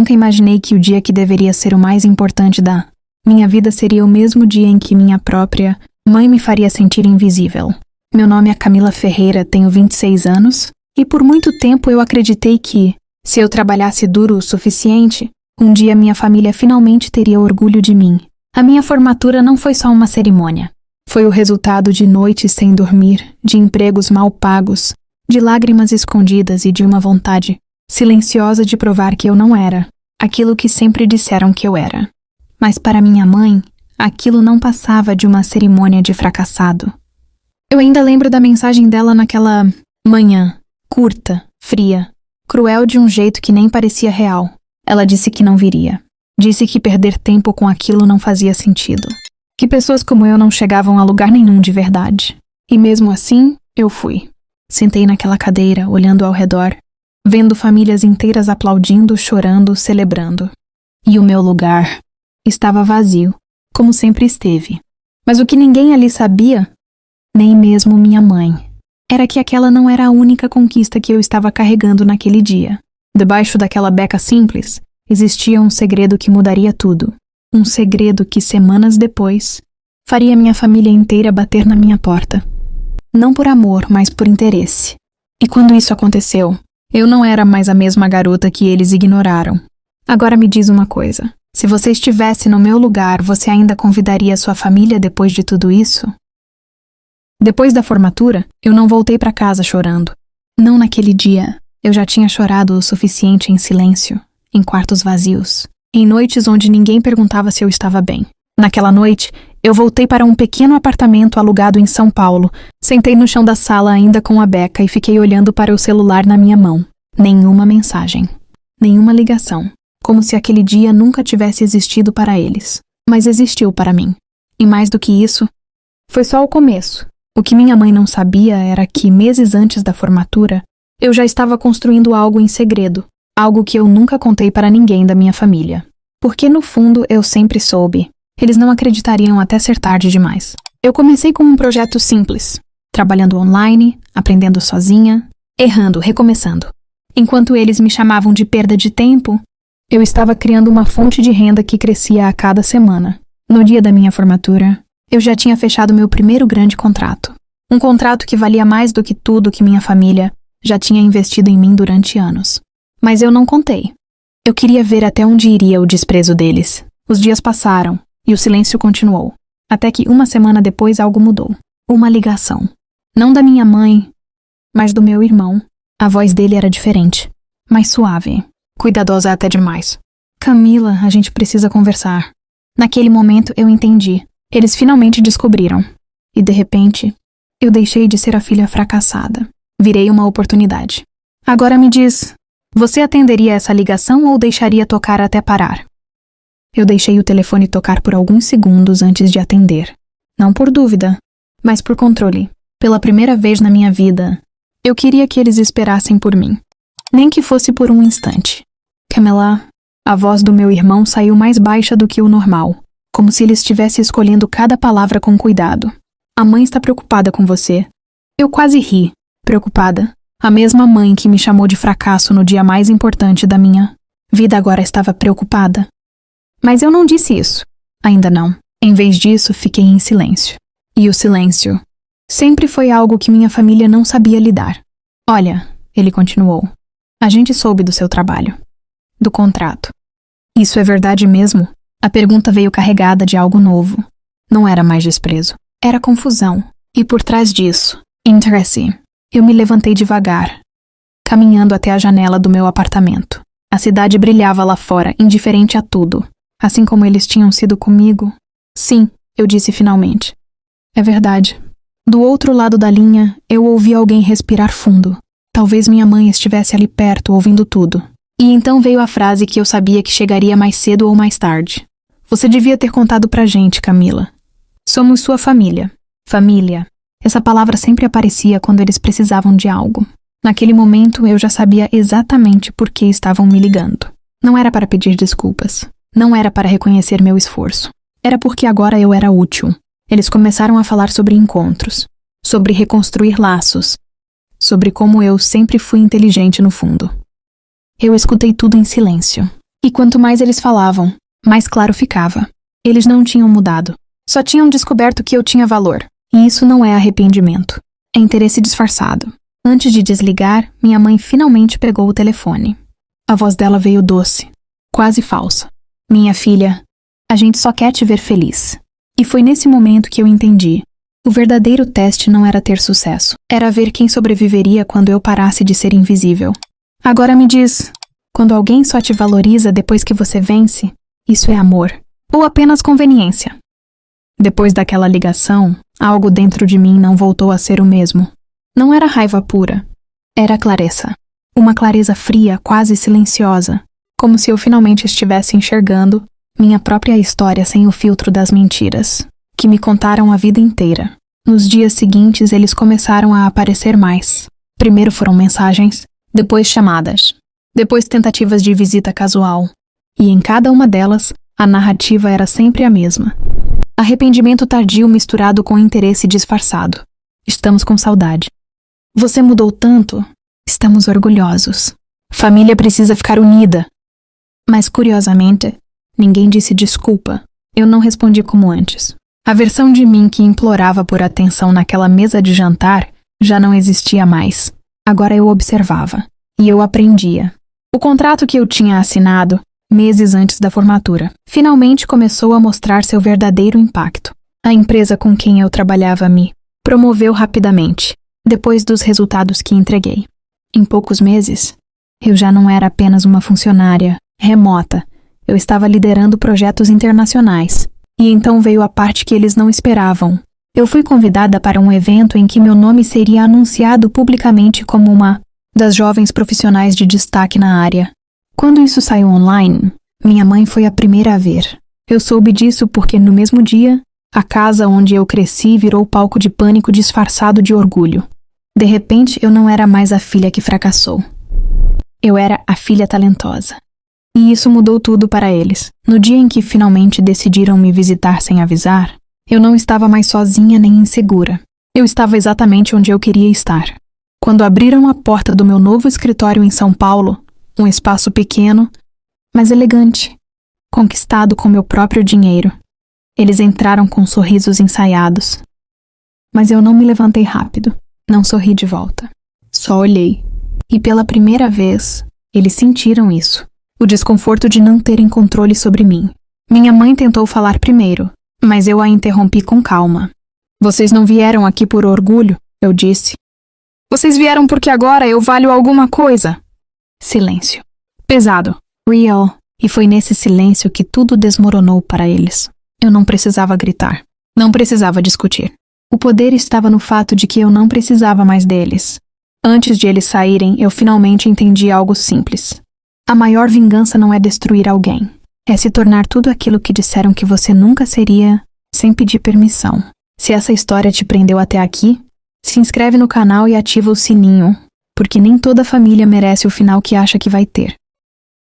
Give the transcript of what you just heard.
nunca imaginei que o dia que deveria ser o mais importante da minha vida seria o mesmo dia em que minha própria mãe me faria sentir invisível. Meu nome é Camila Ferreira, tenho 26 anos, e por muito tempo eu acreditei que, se eu trabalhasse duro o suficiente, um dia minha família finalmente teria orgulho de mim. A minha formatura não foi só uma cerimônia. Foi o resultado de noites sem dormir, de empregos mal pagos, de lágrimas escondidas e de uma vontade silenciosa de provar que eu não era aquilo que sempre disseram que eu era. Mas para minha mãe, aquilo não passava de uma cerimônia de fracassado. Eu ainda lembro da mensagem dela naquela manhã, curta, fria, cruel de um jeito que nem parecia real. Ela disse que não viria. Disse que perder tempo com aquilo não fazia sentido. Que pessoas como eu não chegavam a lugar nenhum de verdade. E mesmo assim, eu fui. Sentei naquela cadeira, olhando ao redor, vendo famílias inteiras aplaudindo, chorando, celebrando. E o meu lugar estava vazio, como sempre esteve. Mas o que ninguém ali sabia, nem mesmo minha mãe, era que aquela não era a única conquista que eu estava carregando naquele dia. Debaixo daquela beca simples, existia um segredo que mudaria tudo. Um segredo que, semanas depois, faria minha família inteira bater na minha porta. Não por amor, mas por interesse. E quando isso aconteceu, eu não era mais a mesma garota que eles ignoraram. Agora me diz uma coisa. Se você estivesse no meu lugar, você ainda convidaria sua família depois de tudo isso? Depois da formatura, eu não voltei para casa chorando. Não naquele dia. Eu já tinha chorado o suficiente em silêncio, em quartos vazios, em noites onde ninguém perguntava se eu estava bem. Naquela noite, eu voltei para um pequeno apartamento alugado em São Paulo, sentei no chão da sala ainda com a beca e fiquei olhando para o celular na minha mão. Nenhuma mensagem. Nenhuma ligação. Como se aquele dia nunca tivesse existido para eles. Mas existiu para mim. E mais do que isso, foi só o começo. O que minha mãe não sabia era que, meses antes da formatura, eu já estava construindo algo em segredo. Algo que eu nunca contei para ninguém da minha família. Porque, no fundo, eu sempre soube. Eles não acreditariam até ser tarde demais. Eu comecei com um projeto simples. Trabalhando online, aprendendo sozinha, errando, recomeçando. Enquanto eles me chamavam de perda de tempo, eu estava criando uma fonte de renda que crescia a cada semana. No dia da minha formatura, eu já tinha fechado meu primeiro grande contrato. Um contrato que valia mais do que tudo que minha família já tinha investido em mim durante anos. Mas eu não contei. Eu queria ver até onde iria o desprezo deles. Os dias passaram, e o silêncio continuou. Até que uma semana depois algo mudou. Uma ligação. Não da minha mãe, mas do meu irmão. A voz dele era diferente, mais suave, cuidadosa até demais. Camila, a gente precisa conversar. Naquele momento eu entendi. Eles finalmente descobriram. E de repente, eu deixei de ser a filha fracassada. Virei uma oportunidade. Agora me diz, você atenderia essa ligação ou deixaria tocar até parar? Eu deixei o telefone tocar por alguns segundos antes de atender. Não por dúvida, mas por controle. Pela primeira vez na minha vida, eu queria que eles esperassem por mim. Nem que fosse por um instante. Camila, a voz do meu irmão saiu mais baixa do que o normal, como se ele estivesse escolhendo cada palavra com cuidado. A mãe está preocupada com você. Eu quase ri. Preocupada. A mesma mãe que me chamou de fracasso no dia mais importante da minha vida agora estava preocupada. Mas eu não disse isso. Ainda não. Em vez disso, fiquei em silêncio. E o silêncio sempre foi algo que minha família não sabia lidar. Olha, ele continuou. A gente soube do seu trabalho. Do contrato. Isso é verdade mesmo? A pergunta veio carregada de algo novo. Não era mais desprezo. Era confusão. E por trás disso, interesse. Eu me levantei devagar, caminhando até a janela do meu apartamento. A cidade brilhava lá fora, indiferente a tudo. Assim como eles tinham sido comigo. Sim, eu disse finalmente. É verdade. Do outro lado da linha, eu ouvi alguém respirar fundo. Talvez minha mãe estivesse ali perto, ouvindo tudo. E então veio a frase que eu sabia que chegaria mais cedo ou mais tarde. Você devia ter contado pra gente, Camila. Somos sua família. Família. Essa palavra sempre aparecia quando eles precisavam de algo. Naquele momento, eu já sabia exatamente por que estavam me ligando. Não era para pedir desculpas. Não era para reconhecer meu esforço. Era porque agora eu era útil. Eles começaram a falar sobre encontros, sobre reconstruir laços, sobre como eu sempre fui inteligente no fundo. Eu escutei tudo em silêncio. E quanto mais eles falavam, mais claro ficava. Eles não tinham mudado. Só tinham descoberto que eu tinha valor. E isso não é arrependimento. É interesse disfarçado. Antes de desligar, minha mãe finalmente pegou o telefone. A voz dela veio doce, quase falsa. Minha filha, a gente só quer te ver feliz. E foi nesse momento que eu entendi. O verdadeiro teste não era ter sucesso. Era ver quem sobreviveria quando eu parasse de ser invisível. Agora me diz, quando alguém só te valoriza depois que você vence, isso é amor? Ou apenas conveniência? Depois daquela ligação, algo dentro de mim não voltou a ser o mesmo. Não era raiva pura. Era clareza. Uma clareza fria, quase silenciosa. Como se eu finalmente estivesse enxergando minha própria história sem o filtro das mentiras, que me contaram a vida inteira. Nos dias seguintes, eles começaram a aparecer mais. Primeiro foram mensagens, depois chamadas, depois tentativas de visita casual. E em cada uma delas, a narrativa era sempre a mesma. Arrependimento tardio misturado com interesse disfarçado. Estamos com saudade. Você mudou tanto. Estamos orgulhosos. Família precisa ficar unida. Mas, curiosamente, ninguém disse desculpa. Eu não respondi como antes. A versão de mim que implorava por atenção naquela mesa de jantar já não existia mais. Agora eu observava. E eu aprendia. O contrato que eu tinha assinado, meses antes da formatura, finalmente começou a mostrar seu verdadeiro impacto. A empresa com quem eu trabalhava me promoveu rapidamente, depois dos resultados que entreguei. Em poucos meses, eu já não era apenas uma funcionária remota. Eu estava liderando projetos internacionais. E então veio a parte que eles não esperavam. Eu fui convidada para um evento em que meu nome seria anunciado publicamente como uma das jovens profissionais de destaque na área. Quando isso saiu online, minha mãe foi a primeira a ver. Eu soube disso porque no mesmo dia, a casa onde eu cresci virou palco de pânico disfarçado de orgulho. De repente, eu não era mais a filha que fracassou. Eu era a filha talentosa. E isso mudou tudo para eles. No dia em que finalmente decidiram me visitar sem avisar, eu não estava mais sozinha nem insegura. Eu estava exatamente onde eu queria estar. Quando abriram a porta do meu novo escritório em São Paulo, um espaço pequeno, mas elegante, conquistado com meu próprio dinheiro, eles entraram com sorrisos ensaiados. Mas eu não me levantei rápido, não sorri de volta. Só olhei. E pela primeira vez, eles sentiram isso. O desconforto de não terem controle sobre mim. Minha mãe tentou falar primeiro, mas eu a interrompi com calma. Vocês não vieram aqui por orgulho, eu disse. Vocês vieram porque agora eu valho alguma coisa. Silêncio. Pesado. Real. E foi nesse silêncio que tudo desmoronou para eles. Eu não precisava gritar. Não precisava discutir. O poder estava no fato de que eu não precisava mais deles. Antes de eles saírem, eu finalmente entendi algo simples. A maior vingança não é destruir alguém. É se tornar tudo aquilo que disseram que você nunca seria, sem pedir permissão. Se essa história te prendeu até aqui, se inscreve no canal e ativa o sininho, porque nem toda família merece o final que acha que vai ter.